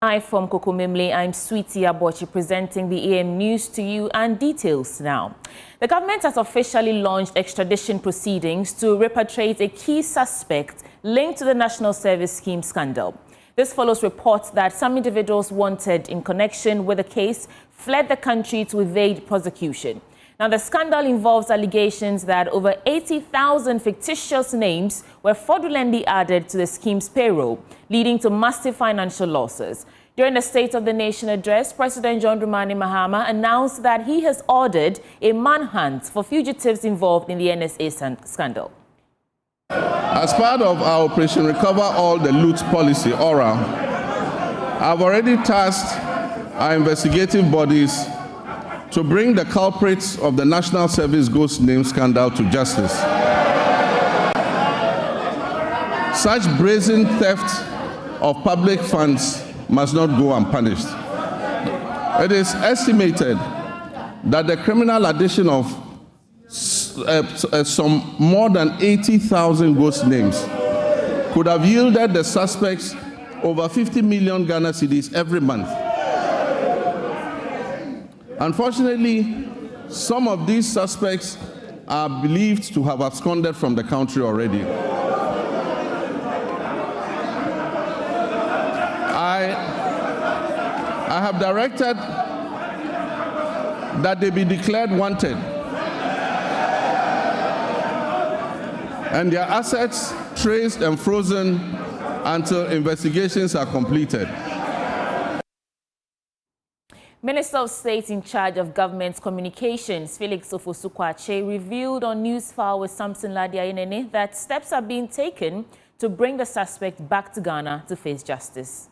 Hi from Kokomemle, I'm Sweetie Abochi presenting the AM News to you and details now. The government has officially launched extradition proceedings to repatriate a key suspect linked to the National Service Scheme scandal. This follows reports that some individuals wanted in connection with the case fled the country to evade prosecution. Now, the scandal involves allegations that over 80,000 fictitious names were fraudulently added to the scheme's payroll, leading to massive financial losses. During the State of the Nation address, President John Dramani Mahama announced that he has ordered a manhunt for fugitives involved in the NSA scandal. As part of our Operation Recover All the Loot policy, ORA, I've already tasked our investigative bodies to bring the culprits of the National Service Ghost Name scandal to justice. Such brazen theft of public funds must not go unpunished. It is estimated that the criminal addition of some more than 80,000 ghost names could have yielded the suspects over 50 million Ghana cedis every month. Unfortunately, some of these suspects are believed to have absconded from the country already. I have directed that they be declared wanted and their assets traced and frozen until investigations are completed. Minister of State in charge of government communications, Felix Ofosu-Kwakye, revealed on Newsfile with Samson Ladia that steps are being taken to bring the suspect back to Ghana to face justice.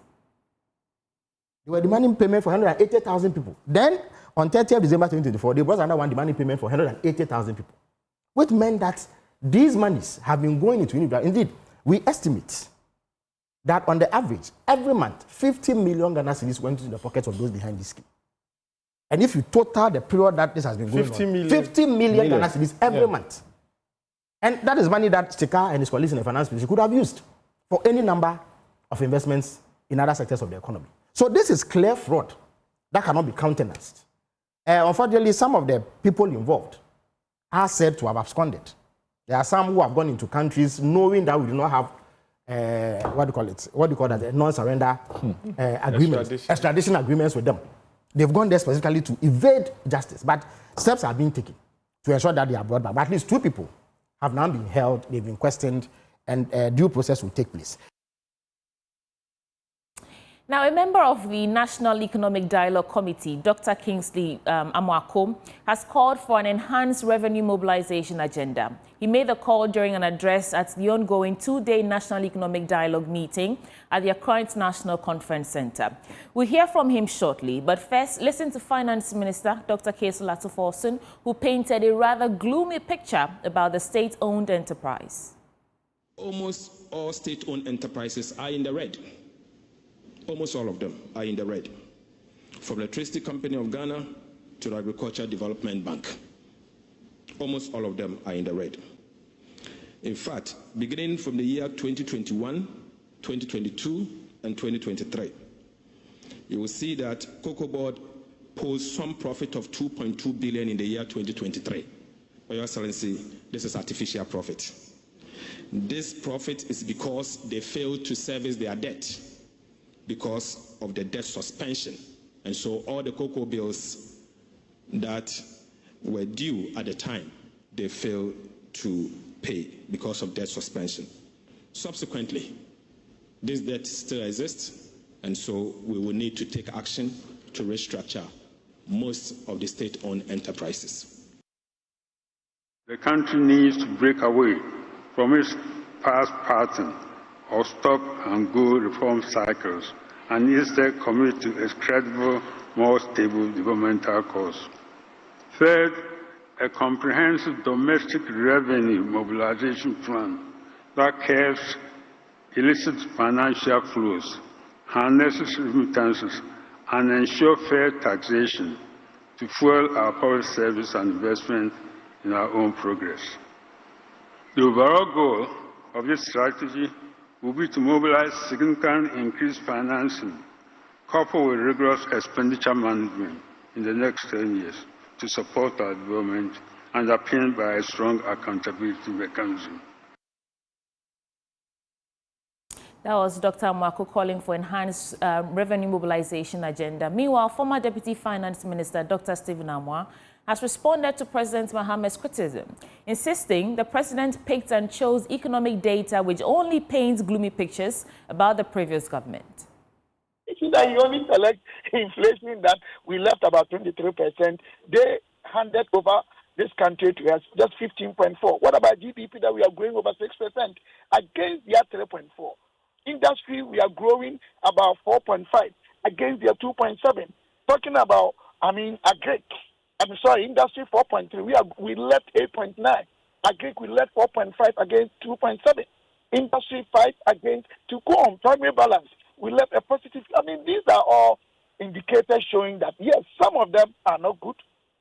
They were demanding payment for 180,000 people. Then, on 30th December 2024, there was another one demanding payment for 180,000 people, which meant that these monies have been going into UNTRUTH. Indeed, we estimate that on the average, every month, 50 million Ghana cedis went into the pockets of those behind this scheme. And if you total the period that this has been going 50 million Ghana cedis every month. And that is money that Chika and his colleagues in the finance ministry could have used for any number of investments in other sectors of the economy. So this is clear fraud that cannot be countenanced. Unfortunately, some of the people involved are said to have absconded. There are some who have gone into countries knowing that we do not have non-surrender agreements, extradition agreements with them. They've gone there specifically to evade justice, but steps are being taken to ensure that they are brought back. But at least 2 people have now been held, they've been questioned, and due process will take place. Now, a member of the National Economic Dialogue Committee, Dr. Kingsley Amwako, has called for an enhanced revenue mobilization agenda. He made the call during an address at the ongoing 2-day National Economic Dialogue meeting at the Accra International Conference Center. We'll hear from him shortly, but first, listen to Finance Minister Dr. Kesu Latto-Forson, who painted a rather gloomy picture about the state-owned enterprise. Almost all state-owned enterprises are in the red. Almost all of them are in the red, from the Electricity Company of Ghana to the Agricultural Development Bank. Almost all of them are in the red. In fact, beginning from the year 2021, 2022, and 2023, you will see that Cocoa Board posed some profit of 2.2 billion in the year 2023. Your Excellency, this is artificial profit. This profit is because they failed to service their debt, because of the debt suspension. And so all the cocoa bills that were due at the time, they failed to pay because of debt suspension. Subsequently, this debt still exists, and so we will need to take action to restructure most of the state-owned enterprises. The country needs to break away from its past pattern of stop-and-go reform cycles and instead commit to a credible, more stable developmental course. Third, a comprehensive domestic revenue mobilization plan that curbs illicit financial flows, harnesses remittances, and ensures fair taxation to fuel our public service and investment in our own progress. The overall goal of this strategy will be to mobilize significant increased financing coupled with rigorous expenditure management in the next 10 years to support our development, underpinned by a strong accountability mechanism. That was Dr. Mwako calling for enhanced revenue mobilization agenda. Meanwhile, former Deputy Finance Minister Dr. Stephen Amwa has responded to President Mahama's criticism, insisting the president picked and chose economic data which only paints gloomy pictures about the previous government. It is that you only select inflation that we left about 23%. They handed over this country to us just 15.4. What about GDP that we are growing over 6% against their 3.4? Industry, we are growing about 4.5 against their 2.7. Talking about, industry 4.3. We left 8.9. Agric, we left 4.5 against 2.7. Industry 5 against 2. Go on primary balance, we left a positive. These are all indicators showing that yes, some of them are not good,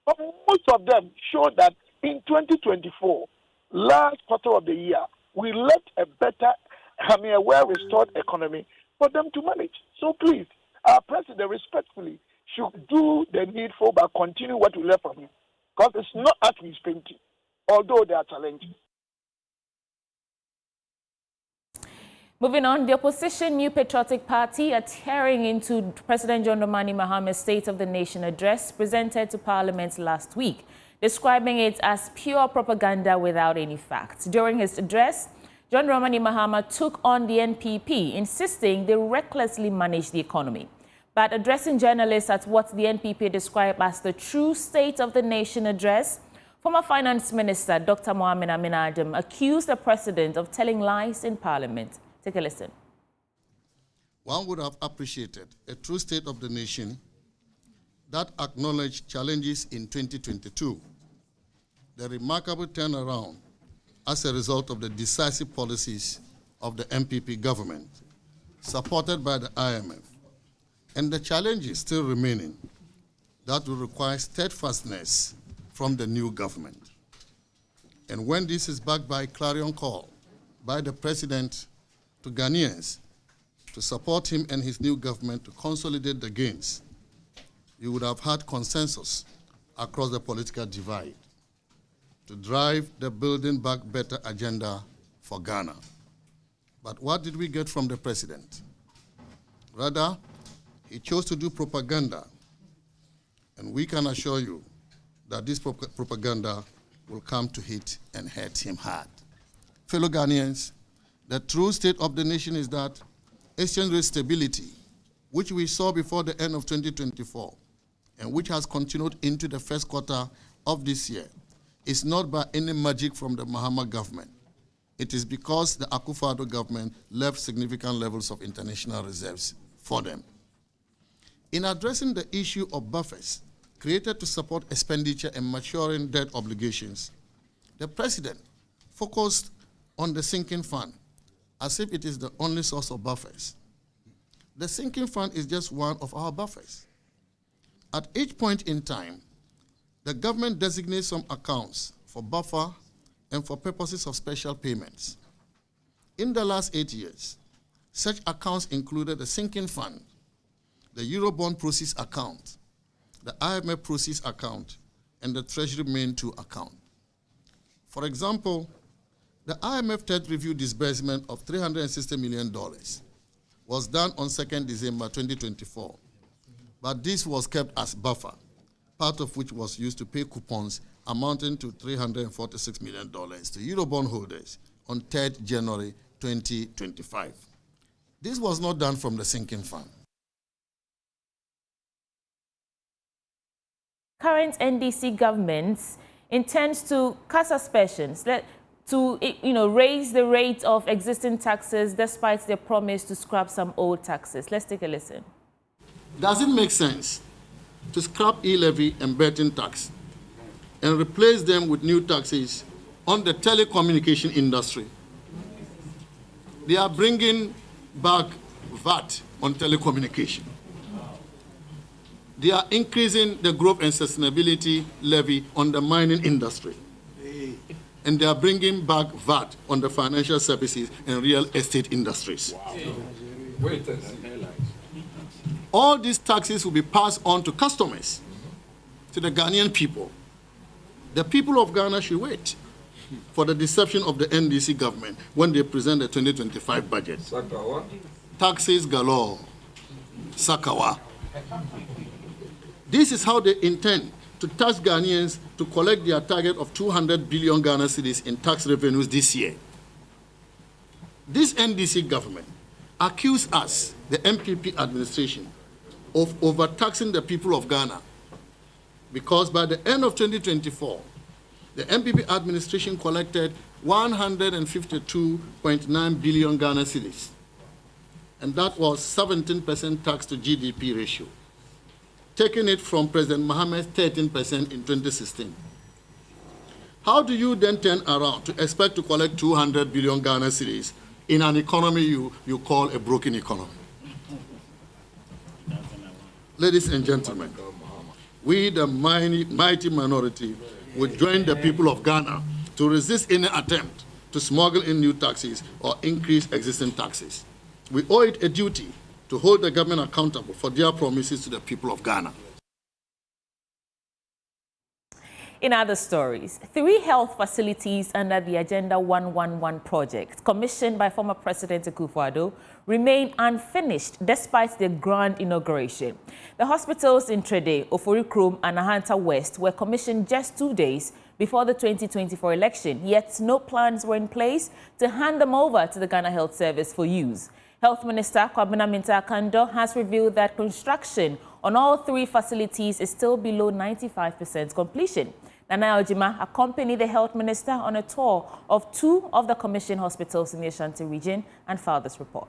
but most of them show that in 2024, last quarter of the year, we left a better, a well-restored economy for them to manage. So please, our president respectfully should do the needful but continue what we left from him. Because it's not at his painting, although there are challenges. Moving on, the opposition New Patriotic Party are tearing into President John Dramani Mahama's State of the Nation address presented to Parliament last week, describing it as pure propaganda without any facts. During his address, John Dramani Mahama took on the NPP, insisting they recklessly managed the economy. But addressing journalists at what the NPP described as the true State of the Nation address, former Finance Minister Dr. Amin-Adam accused the president of telling lies in Parliament. Take a listen. One would have appreciated a true State of the Nation that acknowledged challenges in 2022, the remarkable turnaround as a result of the decisive policies of the MPP government, supported by the IMF, and the challenges still remaining that will require steadfastness from the new government. And when this is backed by a clarion call by the president to Ghanaians to support him and his new government to consolidate the gains, you would have had consensus across the political divide to drive the Building Back Better agenda for Ghana. But what did we get from the president? Rather, he chose to do propaganda, and we can assure you that this propaganda will come to hit and hurt him hard. Fellow Ghanaians, the true State of the Nation is that exchange rate stability, which we saw before the end of 2024, and which has continued into the first quarter of this year, is not by any magic from the Mahama government. It is because the Akufo-Addo government left significant levels of international reserves for them. In addressing the issue of buffers created to support expenditure and maturing debt obligations, the president focused on the sinking fund as if it is the only source of buffers. The sinking fund is just one of our buffers. At each point in time, the government designates some accounts for buffer and for purposes of special payments. In the last 8 years, such accounts included the sinking fund, the Eurobond proceeds account, the IMF proceeds account, and the Treasury Main 2 account. For example, the IMF third review disbursement of $360 million was done on 2nd December 2024, but this was kept as buffer, part of which was used to pay coupons amounting to $346 million to Eurobond holders on 3rd January 2025. This was not done from the sinking fund. Current NDC government intends to cut suspensions, to raise the rate of existing taxes despite their promise to scrap some old taxes. Let's take a listen. Does it make sense to scrap e-levy and betting tax and replace them with new taxes on the telecommunication industry? They are bringing back VAT on telecommunication. They are increasing the growth and sustainability levy on the mining industry. And they are bringing back VAT on the financial services and real estate industries. Wow. Wait a second. all these taxes will be passed on to customers, to the Ghanaian people. The people of Ghana should wait for the deception of the NDC government when they present the 2025 budget. Sakawa. Taxes galore. Sakawa. This is how they intend to tax Ghanaians to collect their target of 200 billion Ghana cedis in tax revenues this year. This NDC government accused us, the MPP administration, of overtaxing the people of Ghana, because by the end of 2024, the MPP administration collected 152.9 billion Ghana cedis, and that was 17% tax to GDP ratio, taking it from President Mahama's 13% in 2016. How do you then turn around to expect to collect 200 billion Ghana cedis in an economy you call a broken economy? Ladies and gentlemen, we, the mighty minority, will join the people of Ghana to resist any attempt to smuggle in new taxes or increase existing taxes. We owe it a duty to hold the government accountable for their promises to the people of Ghana. In other stories, 3 health facilities under the Agenda 111 project, commissioned by former President Akufo-Addo, remain unfinished despite the grand inauguration. The hospitals in Trede, Oforikrom, and Ahanta West were commissioned just 2 days before the 2024 election, yet no plans were in place to hand them over to the Ghana Health Service for use. Health Minister Kwabena Mintah-Kando has revealed that construction on all 3 facilities is still below 95% completion. Nana Ojima accompanied the Health Minister on a tour of 2 of the commissioned hospitals in the Ashanti region and filed this report.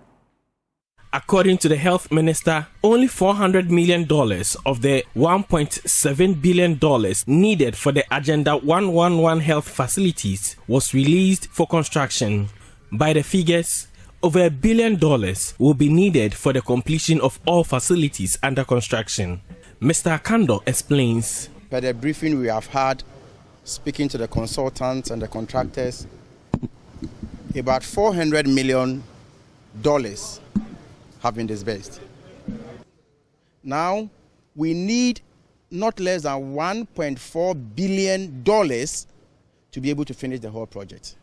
According to the Health Minister, only $400 million of the $1.7 billion needed for the Agenda 111 health facilities was released for construction. By the figures, over $1 billion will be needed for the completion of all facilities under construction. Mr. Kando explains. By the briefing we have had, speaking to the consultants and the contractors, about $400 million have been disbursed. Now, we need not less than $1.4 billion to be able to finish the whole project.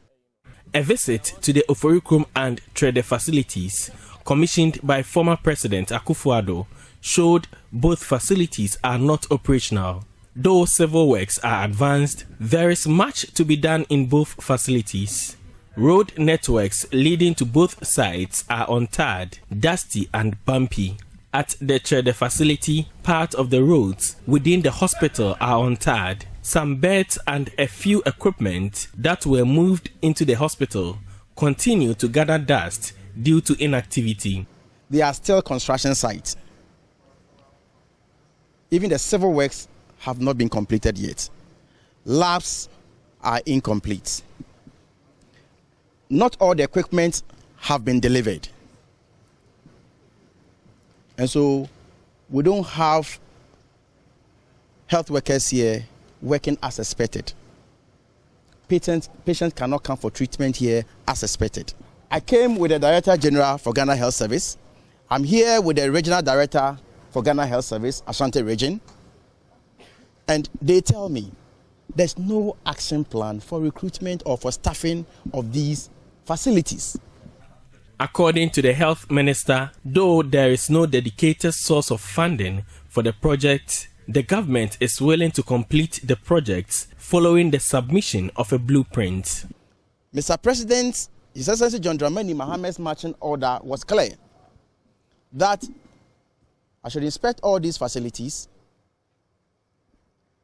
A visit to the Oforikrom and Trede facilities, commissioned by former President Akufo-Addo, showed both facilities are not operational. Though civil works are advanced, there is much to be done in both facilities. Road networks leading to both sites are untarred, dusty and bumpy. At the Trede facility, part of the roads within the hospital are untarred. Some beds and a few equipment that were moved into the hospital continue to gather dust due to inactivity. They are still construction sites. Even the civil works have not been completed yet. Labs are incomplete. Not all the equipment have been delivered. And so we don't have health workers here working as expected. Patients cannot come for treatment here as expected. I came with the Director General for Ghana Health Service. I'm here with the Regional Director for Ghana Health Service, Ashanti Region. And they tell me there's no action plan for recruitment or for staffing of these facilities. According to the Health Minister, though there is no dedicated source of funding for the project, the government is willing to complete the projects following the submission of a blueprint. Mr. President, His Excellency John Dramani Mahama's marching order was clear that I should inspect all these facilities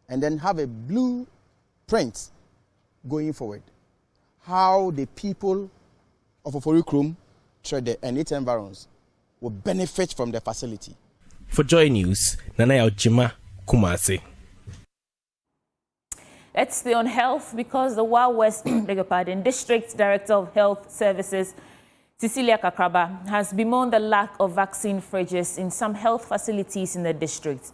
and then have a blueprint going forward. How the people of Oforikrom, Trede, and its environs will benefit from the facility. For Joy News, Nana Ojima, Kumasi. Let's stay on health because the Wild West District Director of Health Services, Cecilia Kakraba, has bemoaned the lack of vaccine fridges in some health facilities in the district.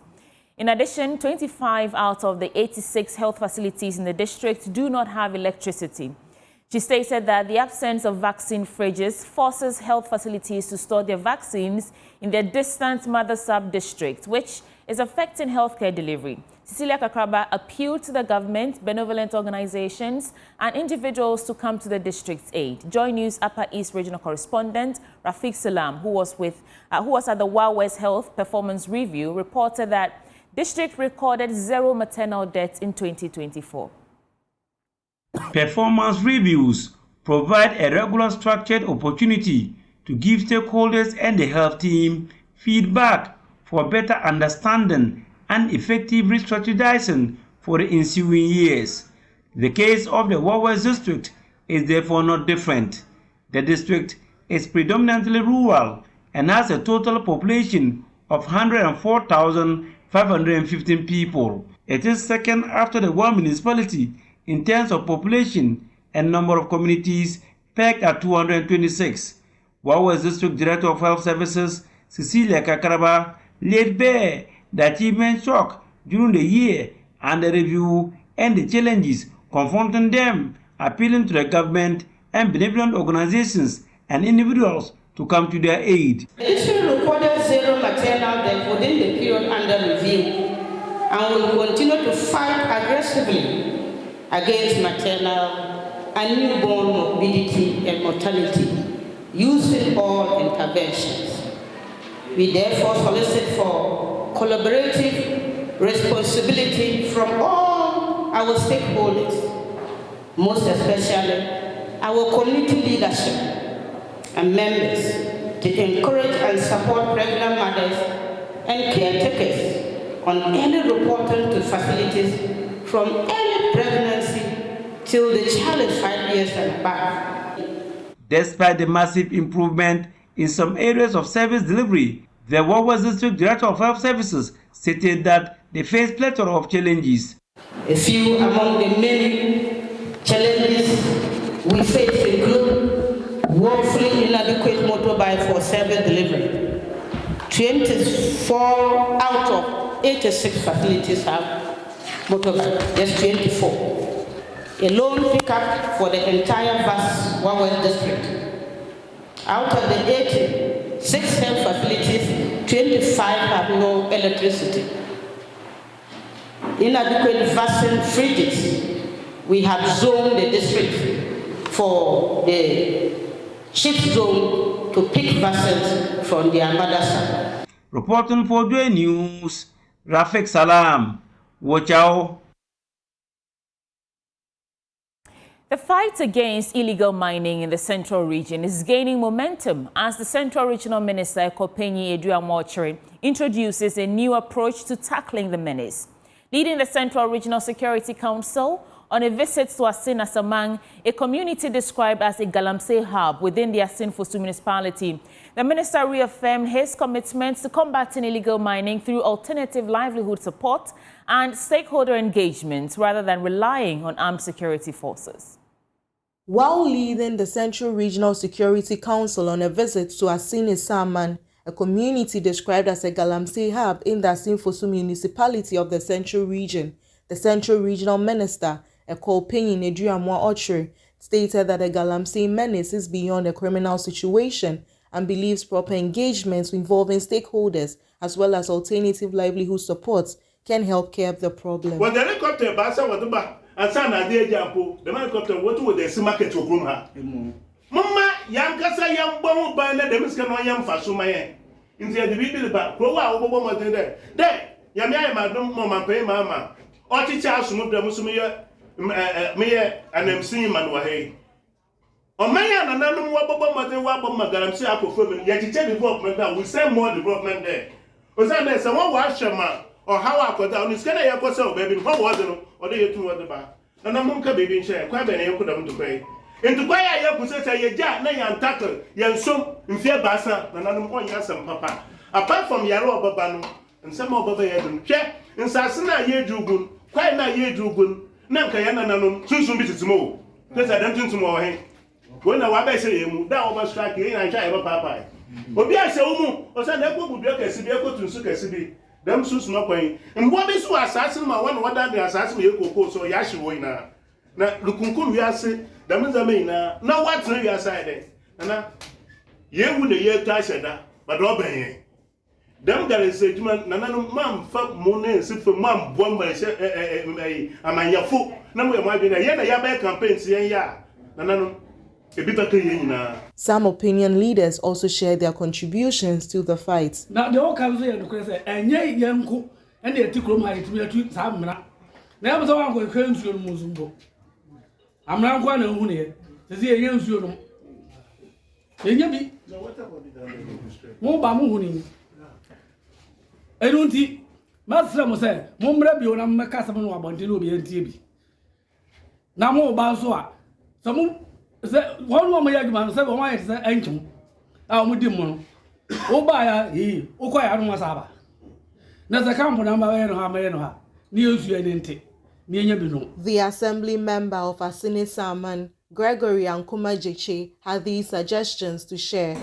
In addition, 25 out of the 86 health facilities in the district do not have electricity. She stated that the absence of vaccine fridges forces health facilities to store their vaccines in their distant mother sub-district, which is affecting healthcare delivery. Cecilia Kakraba appealed to the government, benevolent organizations, and individuals to come to the district's aid. Joy News Upper East Regional Correspondent Rafiq Salam, who was at the Wild West Health Performance Review, reported that district recorded 0 maternal deaths in 2024. Performance reviews provide a regular structured opportunity to give stakeholders and the health team feedback for better understanding and effective re-strategizing for the ensuing years. The case of the Wild West district is therefore not different. The district is predominantly rural and has a total population of 104,515 people. It is second after the one municipality in terms of population and number of communities, pegged at 226. Wild West District Director of Health Services, Cecilia Kakraba, laid bare the achievement shock during the year and the review and the challenges confronting them, appealing to the government and benevolent organizations and individuals to come to their aid. The district recorded 0 maternal deaths within the period under review and will continue to fight aggressively against maternal and newborn morbidity and mortality, using all interventions. We therefore solicit for collaborative responsibility from all our stakeholders, most especially our community leadership and members, to encourage and support pregnant mothers and caretakers on early reporting to facilities from early pregnancy till the child is 5 years and above. Despite the massive improvement in some areas of service delivery, the Wild West District Director of Health Services stated that they face a plethora of challenges. A few among the many challenges we face include woefully inadequate motorbike for service delivery. 24 out of 86 facilities have motorbike, just 24. A lone pickup for the entire vast Wild West district. Out of the 86 health facilities, 25 have no electricity. Inadequate vaccine fridges. We have zoned the district for the shift zone to pick vaccines from their mother side. Reporting for Joy News, Rafiq Salam. Watch out. The fight against illegal mining in the Central Region is gaining momentum as the Central Regional Minister Ekopenyi Eduamochiri introduces a new approach to tackling the menace. Leading the Central Regional Security Council on a visit to Asin Asamang, a community described as a Galamsey hub within the Asin Fosu municipality, the minister reaffirmed his commitment to combating illegal mining through alternative livelihood support and stakeholder engagement rather than relying on armed security forces. While leading the Central Regional Security Council on a visit to Asin Asamang, a community described as a Galamsey hub in the Asin Fosu municipality of the Central Region, the Central Regional Minister, Ekopenyi Eduamochiri, stated that the Galamsey menace is beyond a criminal situation and believes proper engagements involving stakeholders as well as alternative livelihood supports can help curb the problem. When the helicopter basa with the back and san idea jampo, the helicopter what would they see market to groom her? Mama, young Cassa, young bomb by the Demiscan, young Fasuma, in the people back, grow out over more than there. There, Yamia, Madame, Mama, pay Mama, or teacher house moved the Musumia, Maya, and I'm seeing Manuahe. On Maya and another Wabba Magalam say Apple Fulman, yet you tell development that we send more development there. Was that there's someone wash your man? Or how I got down, it's going to have yourself, baby, what was it, or the 2 at the back. And I'm going to be in share, quite many of them to pay. And to buy a young say, a jack, nay, and tackle, young son, in fear bassa, and I'm going to some papa. Apart from Yarrow Babano, and some of the head, check, and Sassana ye jugun, quite not ye jugun, Nankayana, soon be small. That's I don't think tomorrow. When I was saying, that was striking, I try about papa. But be I say, or send a book would be a Sibiaco to Sukasibi. Them sus no going. And what is assassin my one what the assassin you cocoa so yashi wina. Now, Lukunkun, we are say, That means I mean, now what's on your side? And you would the year touch that, but obey. Them guys say, man, ma'am, fuck money, sit for ma'am, one by am I your foot? Now we might be a year campaign, saying, yeah, no. Some opinion leaders also share their contributions to the fight. Now the whole country and young and the tickle my to some. Now was one going to kill Muzumbo. I'm not going to win here. To see a young student. Maybe more Bamuhuni. I don't think Master was said, Mumbrabio and Macasaman about to be in TV. Now more Basua. Some one woman man said, why is that ancient? Our Mudimon. Oh, by he, oh, quite I don't want Saba. There's a camp number news you ain't. The assembly member of Asini Saman, Gregory Ankumajichi, had these suggestions to share.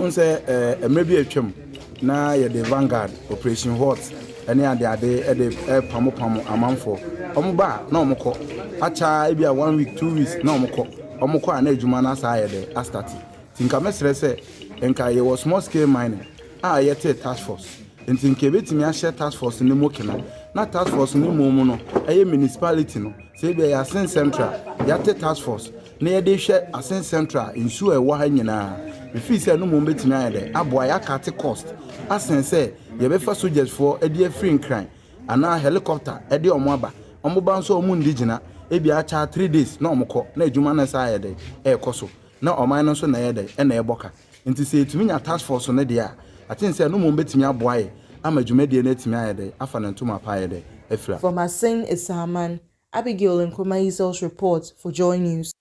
Maybe a chum. Now you're the Vanguard Operation Horse. Any other day at the Pamu a month for. Omuba, no moko. Acha, maybe 1 week, 2 weeks, no moko. Omoko and Ejumana Sayade, Astati. Think I must say, Enka was small scale mining. Yet a task force. And think a bit me a share task force in the Mokina. Not task force in the Momono, a municipality no. Say they are Saint Central, Yate task force. Near they share a Saint Central in Sue Wahana. If he said no moment to me, a boy a cut cost. As say, you better suggest for a dear free crime. And now helicopter, a dear Mwaba, Omobanso Mundigina. Ebi acha 3 days na omko na adwuma na sa yede e koso na oman no so na yede e na eboka nti se etumi nya task force no de a atin se no mo betumi aboaye ama adwuma de na etumi ayede afa na ntuma pa yede efra. From Asin Isaman, Abigail Nkrumah report for Joy News.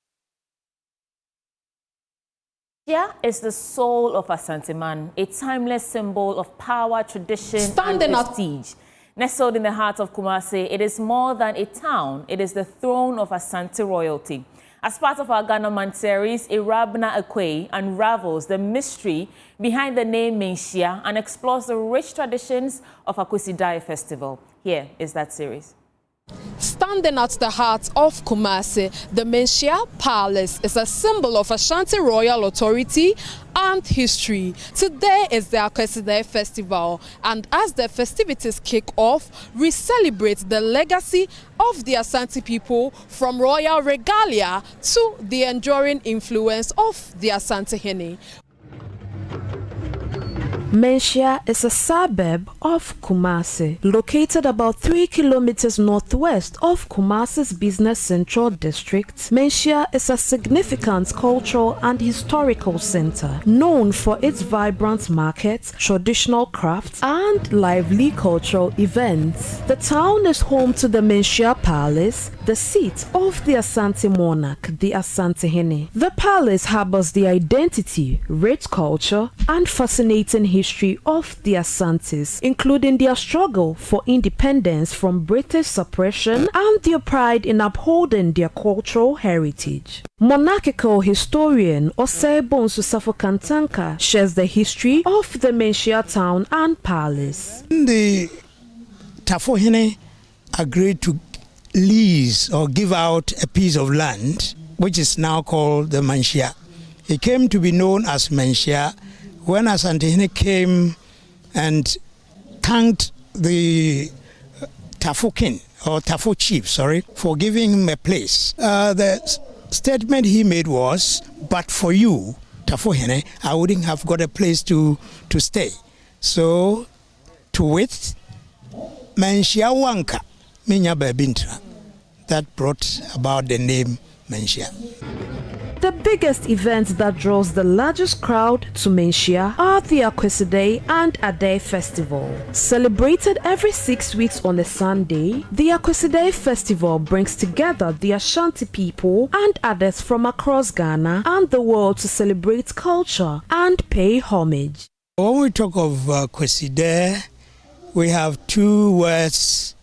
Here is the soul of Asanteman, a timeless symbol of power, tradition, and prestige. Nestled in the heart of Kumasi, it is more than a town. It is the throne of Asante royalty. As part of our Ghana Man series, Irabna Akwe unravels the mystery behind the name Menhyia and explores the rich traditions of Akwesi Dai Festival. Here is that series. Standing at the heart of Kumasi, the Menhyia Palace is a symbol of Ashanti royal authority and history. Today is the Akwesi Dai Festival, and as the festivities kick off, we celebrate the legacy of the Ashanti people from royal regalia to the enduring influence of the Asante Hene. Menhyia is a suburb of Kumasi, located about 3 kilometers northwest of Kumasi's business central district. Menhyia is a significant cultural and historical center, known for its vibrant markets, traditional crafts, and lively cultural events. The town is home to the Menhyia Palace, the seat of the Asante monarch, the Asante Hene. The palace harbors the identity, rich culture, and fascinating history of the Asantes, including their struggle for independence from British suppression and their pride in upholding their cultural heritage. Monarchical historian Osebo Nsusafo Kantanka shares the history of the Menhyia town and palace. The Tafo Hene agreed to lease or give out a piece of land, which is now called the Menhyia. It came to be known as Menhyia when Asante Hene came and thanked the Tafo king, or Tafo chief, for giving him a place. The statement he made was, but for you, Tafo Hene, I wouldn't have got a place to stay. So, to wit, Menhyia Wanka, Minya Babintra, that brought about the name Menhyia. The biggest events that draws the largest crowd to Menhyia are the Akwesi Dai and Adai Festival. Celebrated every 6 weeks on a Sunday, the Akwesi Dai Festival brings together the Ashanti people and others from across Ghana and the world to celebrate culture and pay homage. When we talk of Akwesi Dai, we have 2 words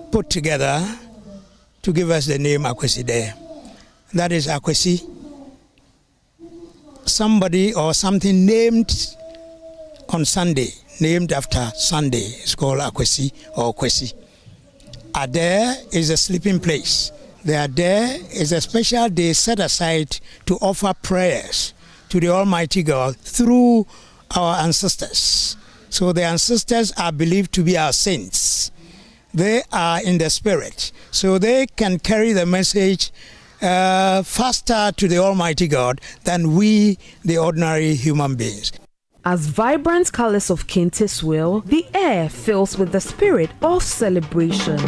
put together to give us the name Akwesi Dai. That is Akwesi, somebody or something named on Sunday, named after Sunday, is called Akwesi or Kwesi. Ade is a sleeping place. They are there. It's a special day set aside to offer prayers to the Almighty God through our ancestors. So the ancestors are believed to be our saints. They are in the spirit, so they can carry the message faster to the Almighty God than we, the ordinary human beings. As vibrant colors of kente swirl, the air fills with the spirit of celebration.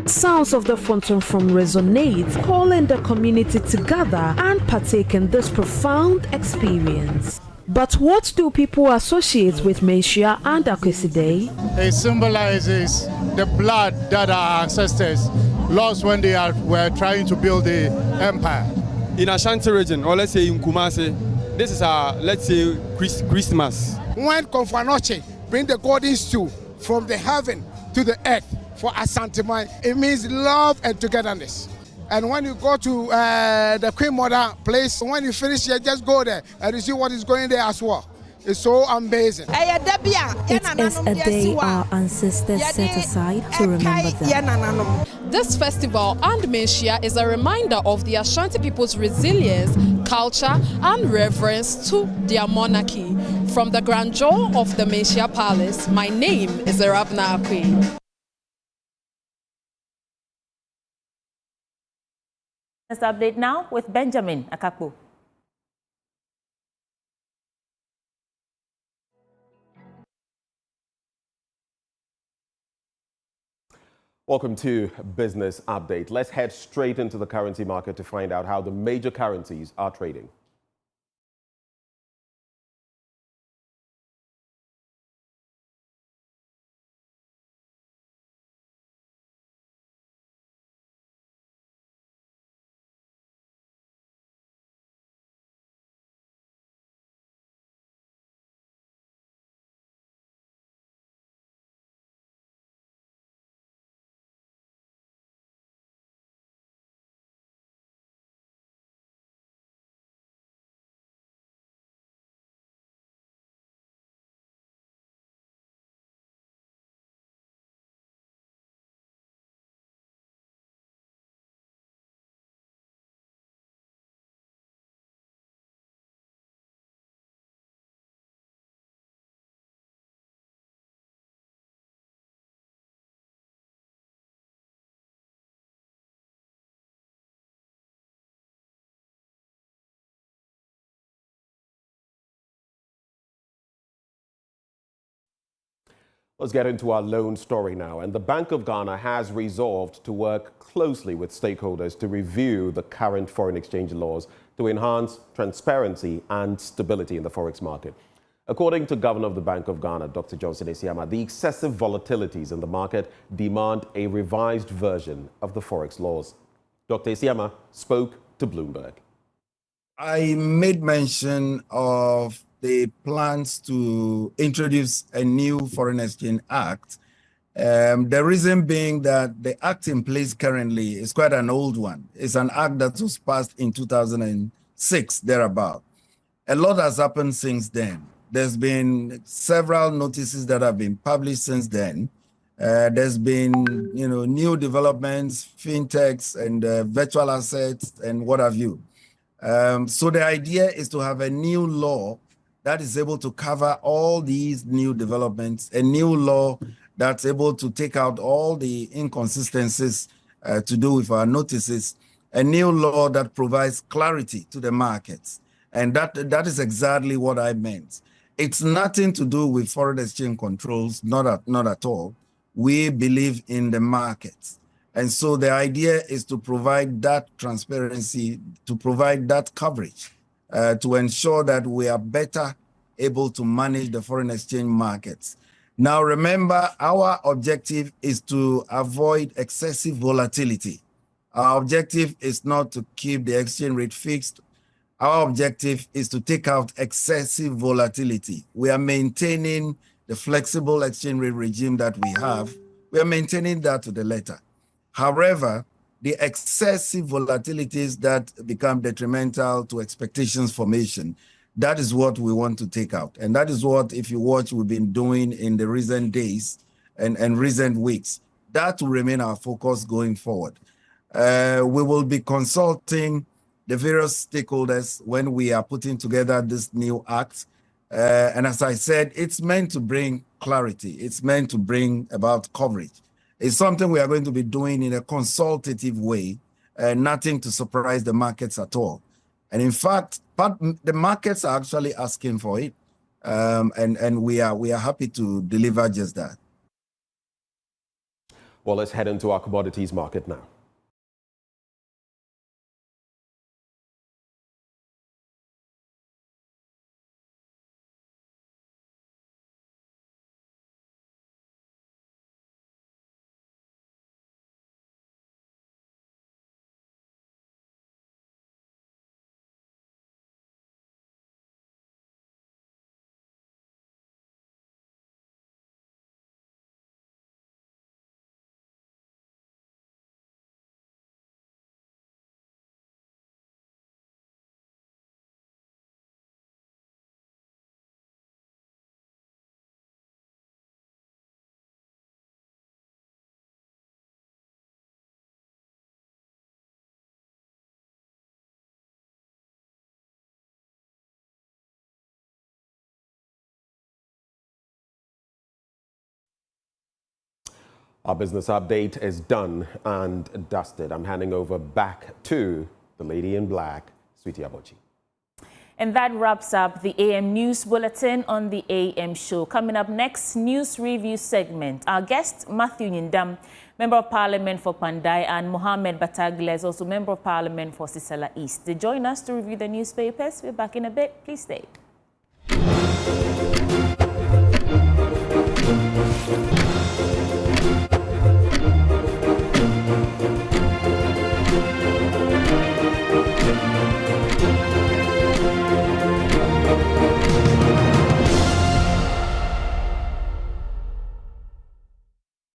Sounds of the fountain from resonate, calling the community to gather and partake in this profound experience. But what do people associate with Menhyia and Akwesi Day? It symbolizes the blood that our ancestors lost when they were trying to build the empire. In Ashanti region, or let's say in Kumasi, this is our, let's say, Christmas. When Konfanoche bring the golden stew from the heaven to the earth for Asanteman, it means love and togetherness. And when you go to the Queen Mother place, when you finish, you just go there and you see what is going there as well. It's so amazing. It is a day our ancestors set aside to remember them. This festival and Menhyia is a reminder of the Ashanti people's resilience, culture and reverence to their monarchy. From the grandeur of the Menhyia Palace, my name is Arabna Akwe. Let's update now with Benjamin Akakpo. Welcome to Business Update. Let's head straight into the currency market to find out how the major currencies are trading. Let's get into our loan story now. And the Bank of Ghana has resolved to work closely with stakeholders to review the current foreign exchange laws to enhance transparency and stability in the forex market. According to Governor of the Bank of Ghana, Dr. Johnson Esiama, the excessive volatilities in the market demand a revised version of the forex laws. Dr. Esiama spoke to Bloomberg. I made mention of the plans to introduce a new Foreign Exchange Act. The reason being that the act in place currently is quite an old one. It's an act that was passed in 2006, thereabout. A lot has happened since then. There's been several notices that have been published since then. There's been, new developments, fintechs and virtual assets and what have you. So the idea is to have a new law that is able to cover all these new developments, a new law that's able to take out all the inconsistencies to do with our notices, a new law that provides clarity to the markets. And that is exactly what I meant. It's nothing to do with foreign exchange controls, not at all. We believe in the markets. And so the idea is to provide that transparency, to provide that coverage, to ensure that we are better able to manage the foreign exchange markets. Now, remember, our objective is to avoid excessive volatility. Our objective is not to keep the exchange rate fixed. Our objective is to take out excessive volatility. We are maintaining the flexible exchange rate regime that we have. We are maintaining that to the letter. However, the excessive volatilities that become detrimental to expectations formation, that is what we want to take out. And that is what, if you watch, we've been doing in the recent days and recent weeks. that will remain our focus going forward. We will be consulting the various stakeholders when we are putting together this new act. And as I said, it's meant to bring clarity. It's meant to bring about coverage. It's something we are going to be doing in a consultative way, nothing to surprise the markets at all. And in fact, the markets are actually asking for it. And we are happy to deliver just that. Well, let's head into our commodities market now. Our business update is done and dusted. I'm handing over back to the lady in black, Sweetie Abochi. And that wraps up the AM News Bulletin on the AM Show. Coming up next, News Review segment. Our guest, Matthew Nyindam, Member of Parliament for Pandai, and Mohammed Batagles, also Member of Parliament for Sisala East. They join us to review the newspapers. We're back in a bit. Please stay.